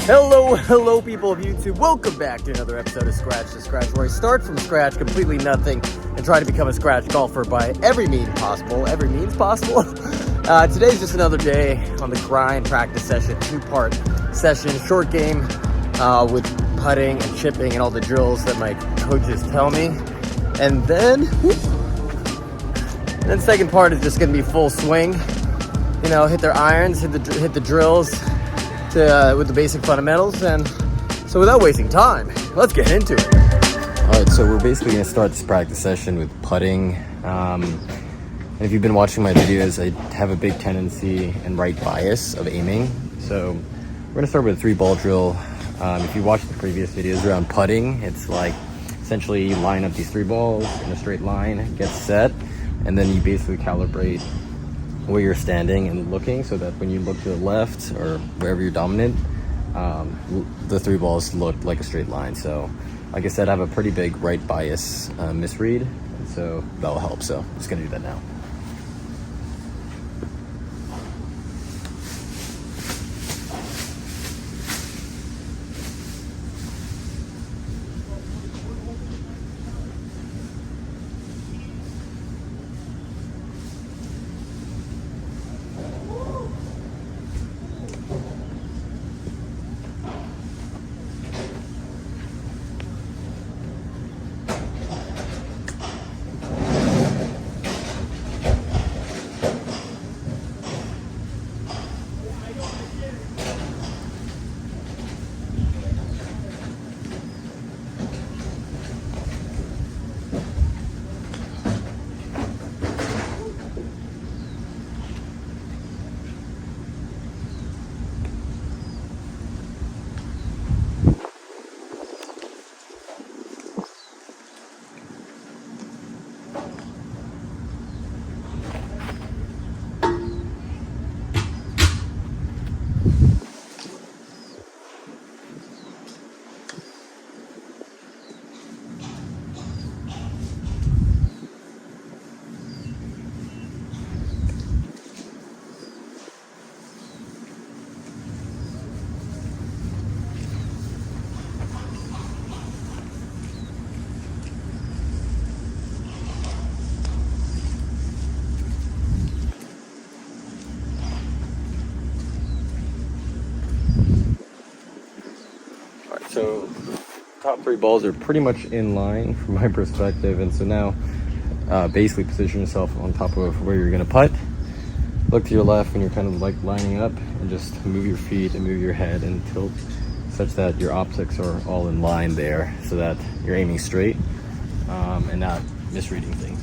Hello people of YouTube. Welcome back to another episode of Scratch to Scratch, where I start from scratch, completely nothing, and try to become a scratch golfer by every means possible. Today's just another day on the grind practice session, two-part session, short game with putting and chipping and all the drills that my coaches tell me. And then second part is just going to be full swing. You know, hit their irons, hit the drills with the basic fundamentals. And so without wasting time, let's get into it. All right, so we're basically going to start this practice session with putting. And if you've been watching my videos, I have a big tendency and right bias of aiming. So we're going to start with a 3-ball drill. If you watched the previous videos around putting, it's like essentially you line up these 3 balls in a straight line, get set, and then you basically calibrate where you're standing and looking, so that when you look to the left or wherever you're dominant, the 3 balls look like a straight line. So like I said, I have a pretty big right bias misread, so that'll help. So I'm just gonna do that now. So top 3 balls are pretty much in line from my perspective, and so now basically position yourself on top of where you're going to putt. Look to your left when you're kind of like lining up, and just move your feet and move your head and tilt such that your optics are all in line there, so that you're aiming straight and not misreading things.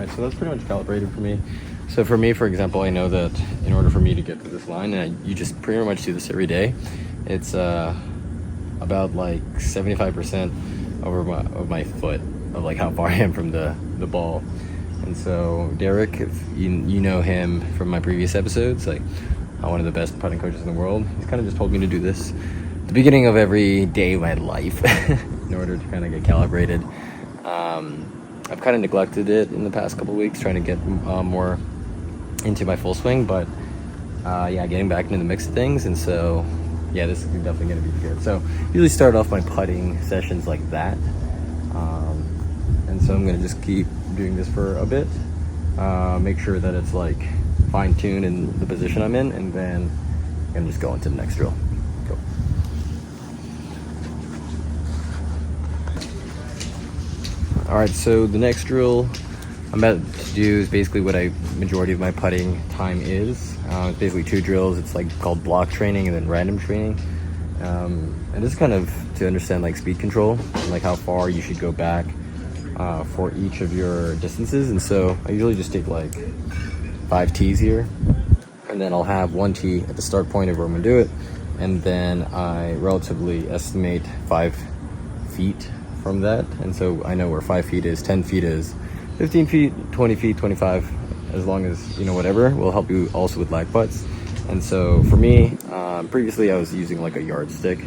Alright, so that's pretty much calibrated for me. So for me, for example, I know that in order for me to get to this line, and you just pretty much do this every day, it's about like 75% of my foot of like how far I am from the ball. And so Derek, if you know him from my previous episodes, like one of the best putting coaches in the world, he kind of just told me to do this at the beginning of every day of my life in order to kind of get calibrated. I've kind of neglected it in the past couple weeks, trying to get more into my full swing, but yeah, getting back into the mix of things. And so yeah, this is definitely going to be good. So usually start off my putting sessions like that, and so I'm going to just keep doing this for a bit, make sure that it's like fine-tuned in the position I'm in, and then I'm going to just go into the next drill. Go. Alright, so the next drill I'm about to do is basically what majority of my putting time is. It's basically 2 drills. It's like called block training and then random training. And this is kind of to understand like speed control and like how far you should go back for each of your distances. And so I usually just take like 5 tees here, and then I'll have 1 tee at the start point of where I'm gonna do it, and then I relatively estimate 5 feet from that. And so I know where 5 feet is, 10 feet is, 15 feet, 20 feet, 25, as long as, you know, whatever will help you also with lag putts. And so for me, previously I was using like a yardstick,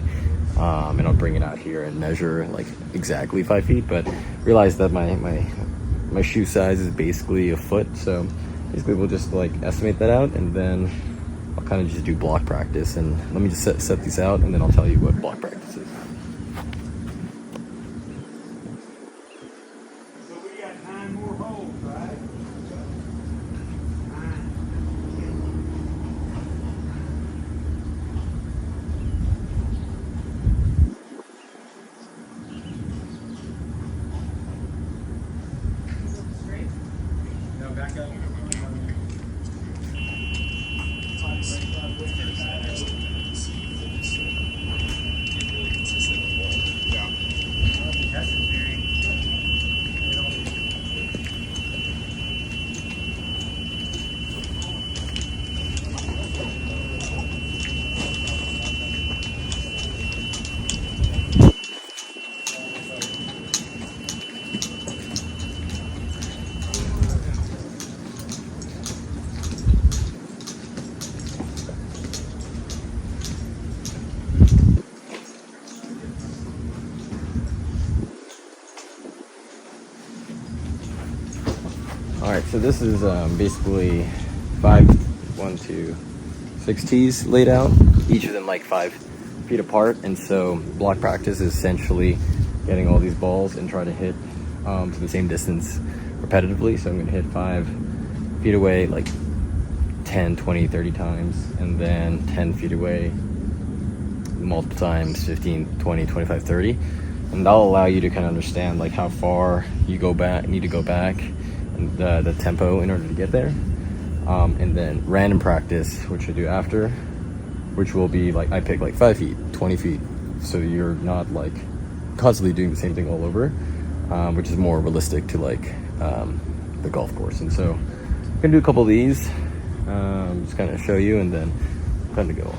and I'll bring it out here and measure like exactly 5 feet, but realized that my shoe size is basically a foot. So basically we'll just like estimate that out, and then I'll kind of just do block practice. And let me just set these out, and then I'll tell you what block practice is. Alright, so this is basically 6 tees laid out, each of them like 5 feet apart. And so block practice is essentially getting all these balls and try to hit to the same distance repetitively. So I'm going to hit 5 feet away like 10, 20, 30 times, and then 10 feet away multiple times, 15, 20, 25, 30. And that'll allow you to kind of understand like how far you need to go back, and the tempo in order to get there. And then random practice, which I do after, which will be like I pick like 5 feet, 20 feet, so you're not like constantly doing the same thing all over, which is more realistic to like the golf course. And so I'm gonna do a couple of these, just kind of show you, and then kind of go on.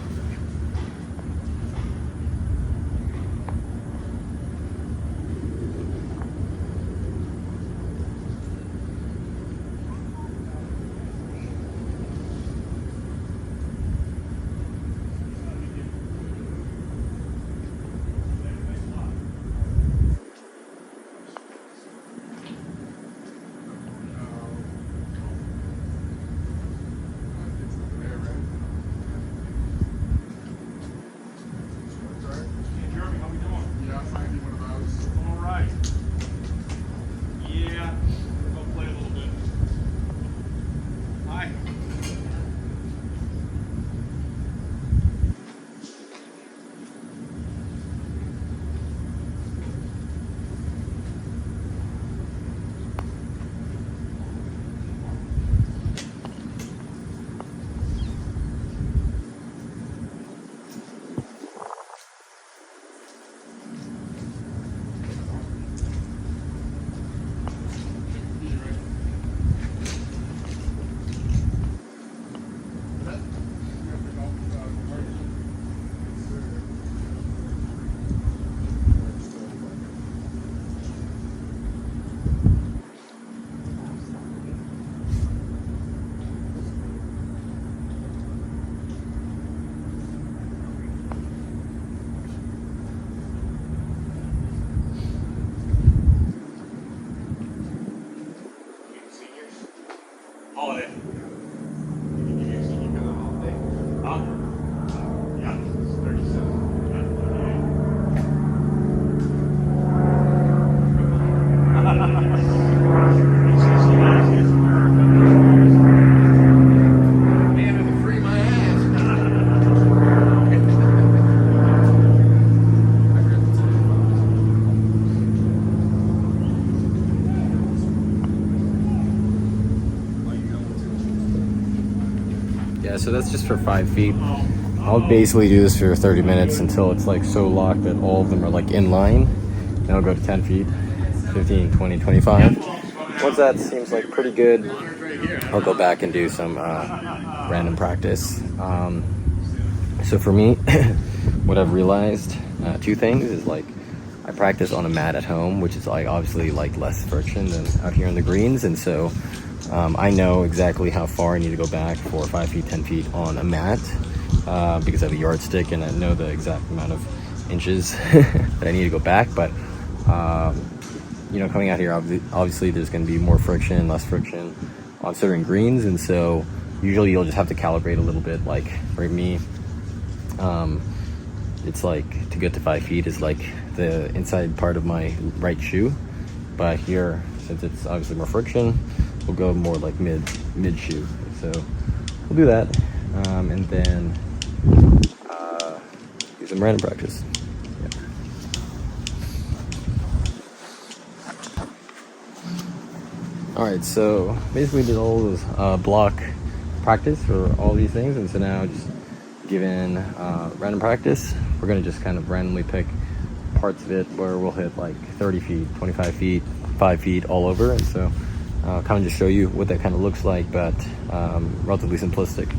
so that's just for 5 feet. I'll basically do this for 30 minutes until it's like so locked that all of them are like in line. And I'll go to 10 feet, 15, 20, 25. Once that seems like pretty good, I'll go back and do some random practice. So for me, what I've realized, 2 things is like I practice on a mat at home, which is like obviously like less friction than out here on the greens, and so I know exactly how far I need to go back for 5 feet, 10 feet on a mat because I have a yardstick and I know the exact amount of inches that I need to go back. But you know, coming out here, obviously there's going to be more friction, less friction on certain greens, and so usually you'll just have to calibrate a little bit. Like for me, it's like to get to 5 feet is like the inside part of my right shoe, but here, since it's obviously more friction, we'll go more like mid shoe. So we'll do that, and then do some random practice. All right, so basically did all those block practice for all these things, and so now just given random practice, we're gonna just kind of randomly pick parts of it where we'll hit like 30 feet, 25 feet, 5 feet all over, and so kind of just show you what that kind of looks like, but relatively simplistic.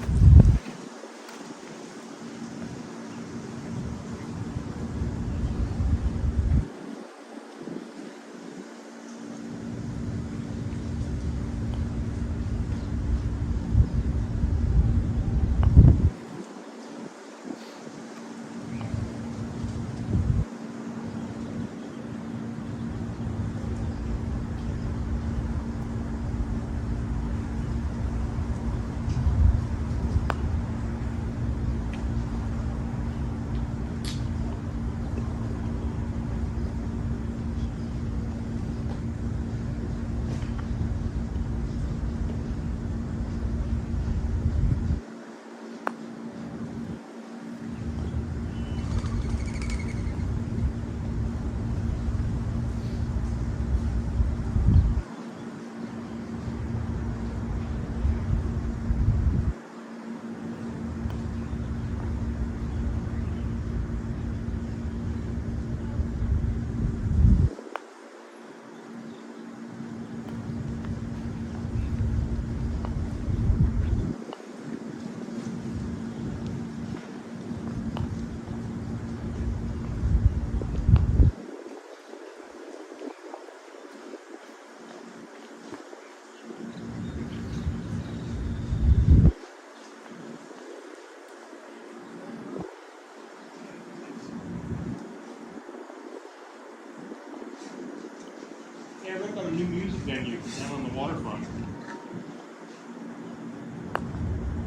Yeah, we've got a new music venue down on the waterfront.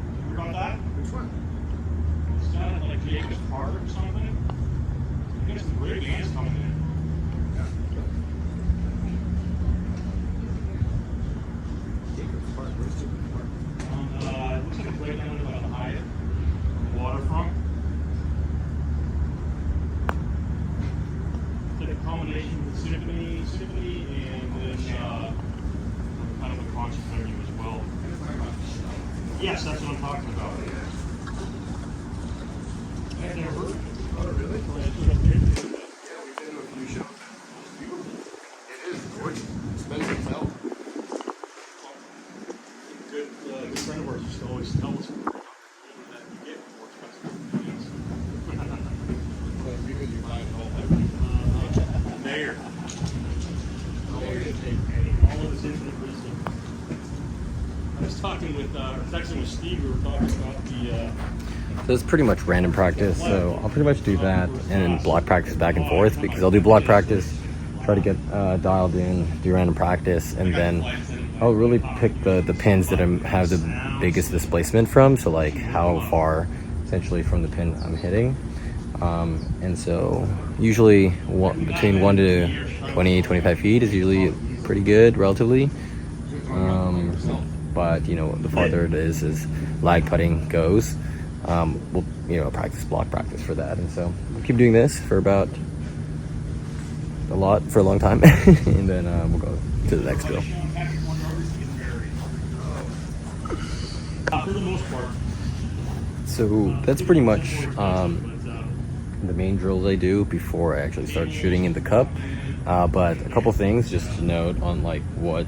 You heard about that? Which one? It's down at like Jacobs Park or something. We got some great bands coming in. Jacobs Park, where's Jacobs Park? It looks like it's right down by the Hyatt, on the waterfront. It's like a combination of the symphony, and then kind of a concert venue as well. Yes, that's what I'm talking about. I've never heard of it. Oh, really? Yeah, Yeah, we've been to a few shows. It's beautiful. It is gorgeous. Expensive as hell. Good friend of ours used to always tell us that you get more expensive things. Because you buy it all. Mayor. All of this infinite wisdom. I was talking with, texting with Steve, we were talking about the, So it's pretty much random practice, so I'll pretty much do that and then block practice back and forth, because I'll do block practice, try to get dialed in, do random practice, and then I'll really pick the pins that have the biggest displacement from, so like how far essentially from the pin I'm hitting. And so usually between 1 to 20, 25 feet is usually pretty good relatively. But you know, the farther it is as lag putting goes, we'll practice block practice for that, and so we'll keep doing this for about a long time, and then we'll go to the next drill. for the most part, so that's pretty much the main drills I do before I actually start shooting in the cup. But a couple things just to note on like what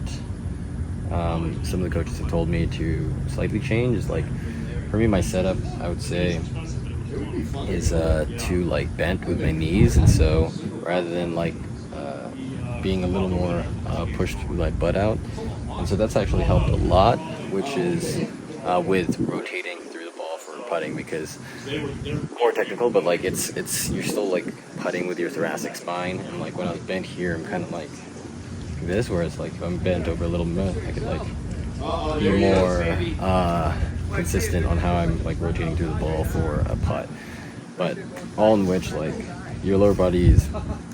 some of the coaches have told me to slightly change is like, for me, my setup, I would say, is too like bent with my knees, and so rather than like being a little more pushed with my butt out, and so that's actually helped a lot, which is with rotating through the ball for putting, because more technical, but like it's you're still like putting with your thoracic spine, and like when I was bent here, I'm kind of like this, whereas like if I'm bent over a little bit, I could like be more consistent on how I'm like rotating through the ball for a putt. But all in which like your lower body is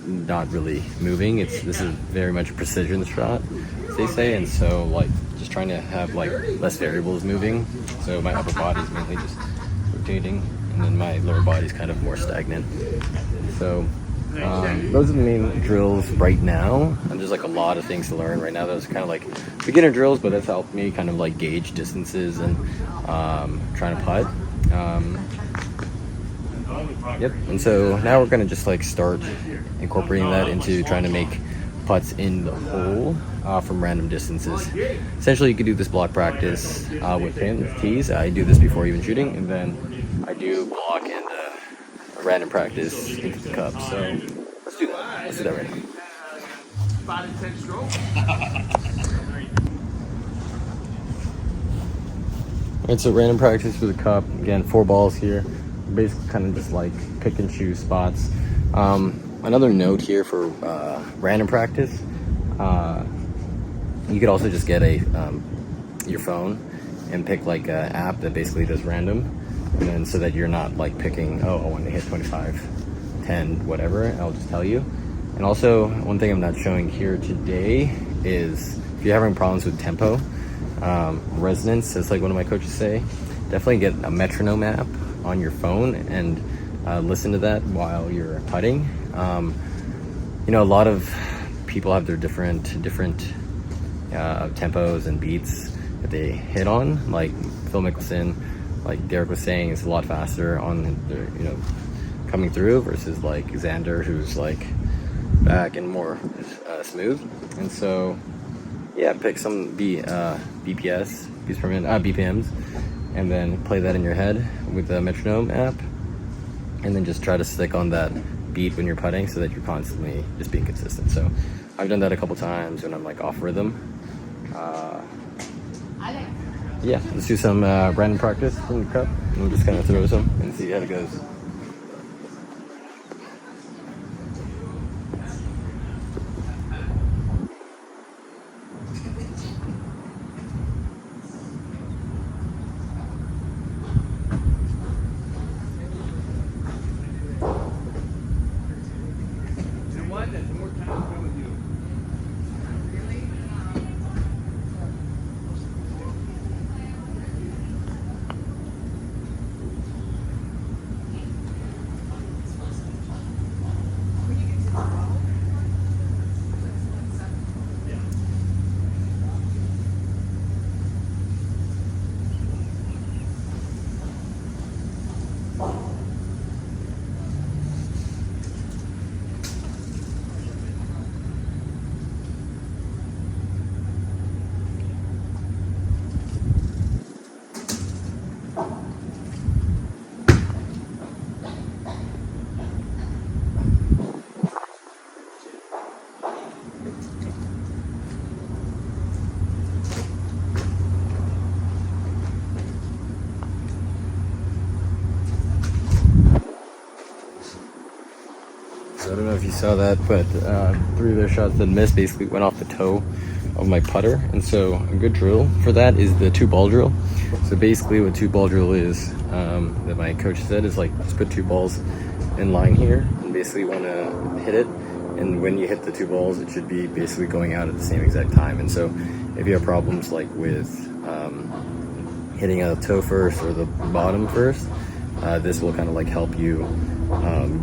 not really moving. This is very much a precision shot, as they say, and so like just trying to have like less variables moving. So my upper body is mainly just rotating, and then my lower body is kind of more stagnant. So those are the main drills right now. And there's like a lot of things to learn right now. Those are kind of like beginner drills, but that's helped me kind of like gauge distances and trying to putt. Yep. And so now we're gonna just like start incorporating that into trying to make putts in the hole from random distances. Essentially, you could do this block practice with pins, tees. I do this before even shooting, and then I do block and a random practice into the cup. So let's do that. Let's do that right now. 5 to 10 strokes. Alright, so random practice for the cup. Again, 4 balls here. Basically kind of just like pick and choose spots. Another note here for random practice, you could also just get your phone and pick like an app that basically does random, and then so that you're not like picking, oh, I want to hit 25, 10, whatever, I'll just tell you. And also, one thing I'm not showing here today is if you're having problems with tempo, resonance, as like one of my coaches say, definitely get a metronome app on your phone and listen to that while you're putting. You know, a lot of people have their different tempos and beats that they hit on. Like Phil Mickelson, like Derek was saying, is a lot faster on their, you know, coming through versus like Xander, who's like back and more smooth. And so, yeah, pick some BPS, beats per minute, BPMs, and then play that in your head with the metronome app, and then just try to stick on that beat when you're putting so that you're constantly just being consistent. So I've done that a couple times when I'm like off rhythm. Yeah, let's do some random practice in the cup, and we'll just kind of throw some and see how it goes. I don't know if you saw that, but 3 of their shots that missed basically went off the toe of my putter. And so a good drill for that is the 2-ball drill. So basically what 2-ball drill is, that my coach said, is like just put 2 balls in line here and basically want to hit it. And when you hit the 2 balls, it should be basically going out at the same exact time. And so if you have problems like with hitting a toe first or the bottom first, this will kind of like help you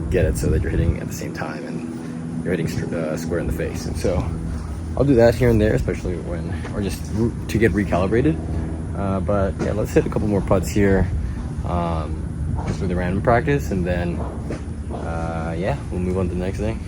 get it so that you're hitting at the same time and you're hitting square in the face. And so I'll do that here and there, especially when, or just to get recalibrated. But yeah, let's hit a couple more putts here. just with a random practice, and then yeah, we'll move on to the next thing.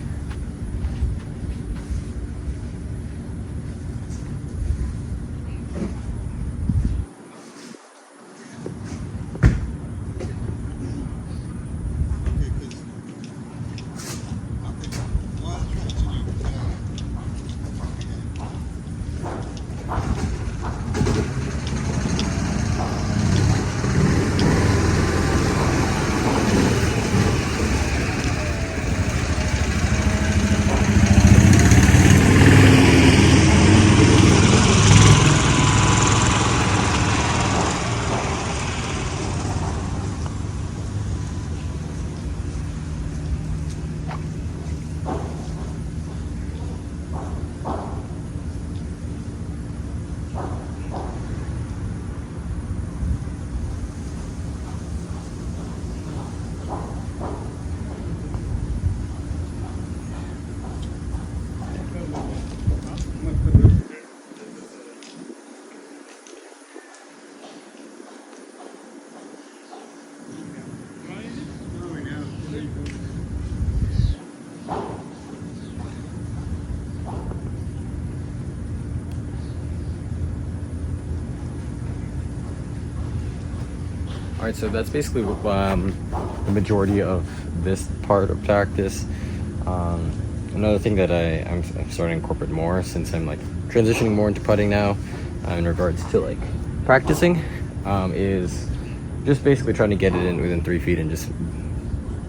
Alright, so that's basically the majority of this part of practice. Another thing that I'm starting to incorporate more, since I'm like transitioning more into putting now, in regards to like practicing, is just basically trying to get it in within 3 feet and just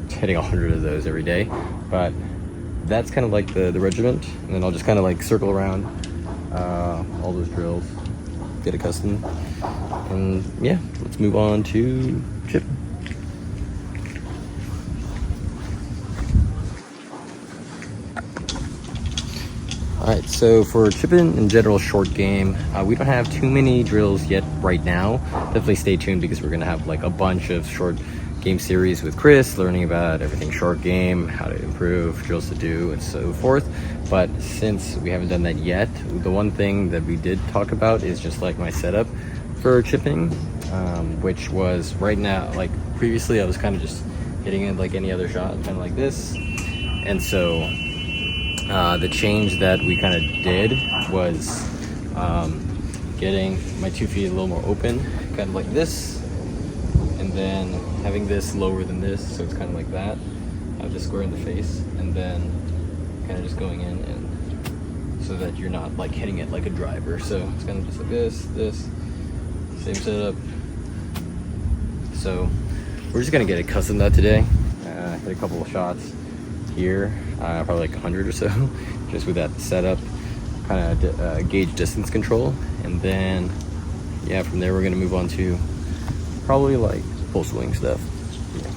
hitting 100 of those every day. But that's kind of like the regiment, and then I'll just kind of like circle around all those drills, get accustomed, and yeah, let's move on to chip. Alright, so for chipping in general short game, we don't have too many drills yet right now. Definitely stay tuned, because we're going to have like a bunch of short game series with Chris, learning about everything short game, how to improve, drills to do, and so forth. But since we haven't done that yet, the one thing that we did talk about is just like my setup for chipping, which was right now, like previously I was kind of just hitting it like any other shot, kind of like this. And so the change that we kind of did was getting my 2 feet a little more open, kind of like this, and then having this lower than this, so it's kind of like that. I have this square in the face, and then kind of just going in, and so that you're not like hitting it like a driver. So it's kind of just like this, same setup. So we're just gonna get accustomed to that today. Hit a couple of shots here, probably like 100 or so, just with that setup, kind of gauge distance control, and then yeah, from there we're gonna move on to probably like full swing stuff. Yeah.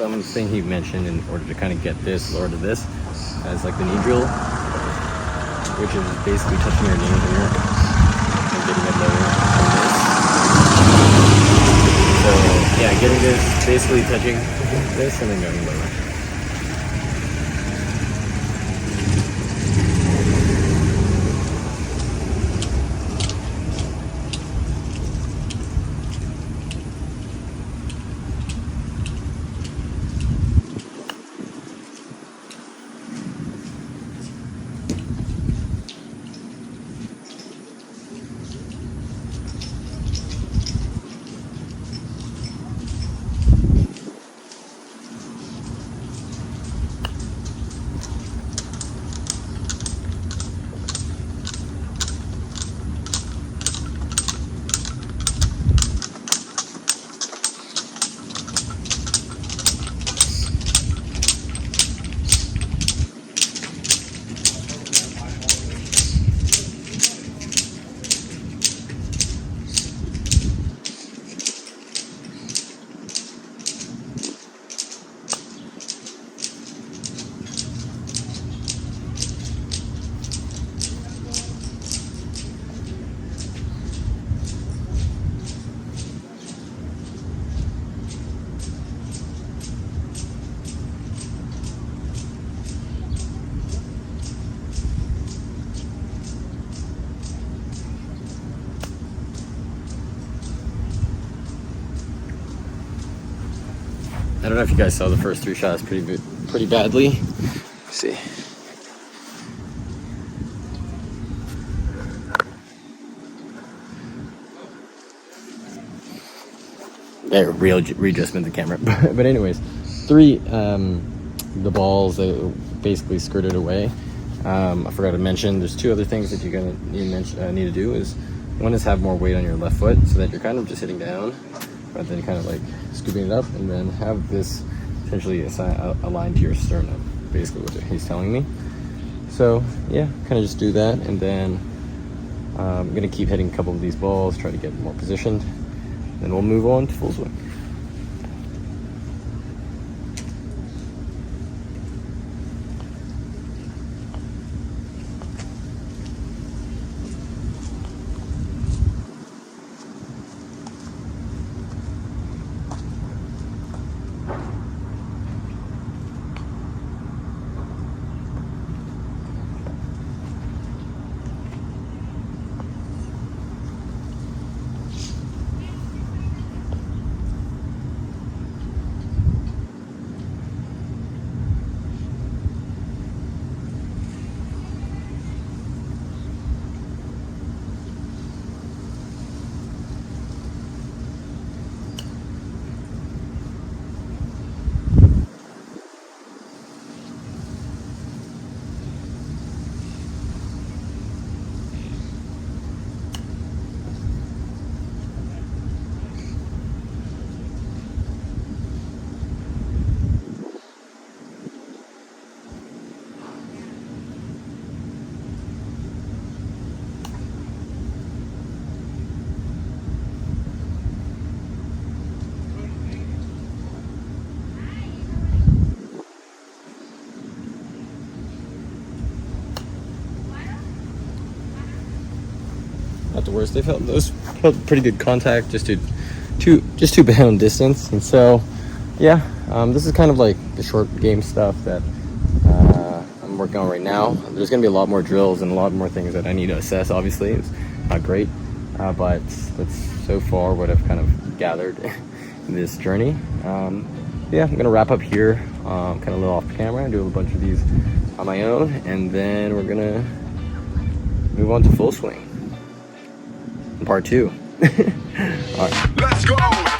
something he mentioned in order to kind of get this lower to this as like the knee drill, which is basically touching your knee here and getting it lower than this. So yeah, getting this, basically touching this and then going lower. I don't know if you guys saw the first 3 shots pretty badly. Let's see. There, readjustment of the camera. But anyways, 3, the balls that basically skirted away. I forgot to mention, there's 2 other things that you're gonna need to do. Is one is have more weight on your left foot so that you're kind of just hitting down, but then kind of like scooping it up, and then have this essentially aligned to your sternum, basically what he's telling me. So yeah, kind of just do that, and then I'm gonna keep hitting a couple of these balls, try to get more positioned, then we'll move on to full swing. Not the worst. Those felt pretty good contact, just to bound distance. And so yeah, this is kind of like the short game stuff that I'm working on right now. There's gonna be a lot more drills and a lot more things that I need to assess. Obviously it's not great, but that's so far what I've kind of gathered in this journey. Yeah, I'm gonna wrap up here, kind of a little off camera, do a bunch of these on my own, and then we're gonna move on to full swing. Part 2. All right. Let's go!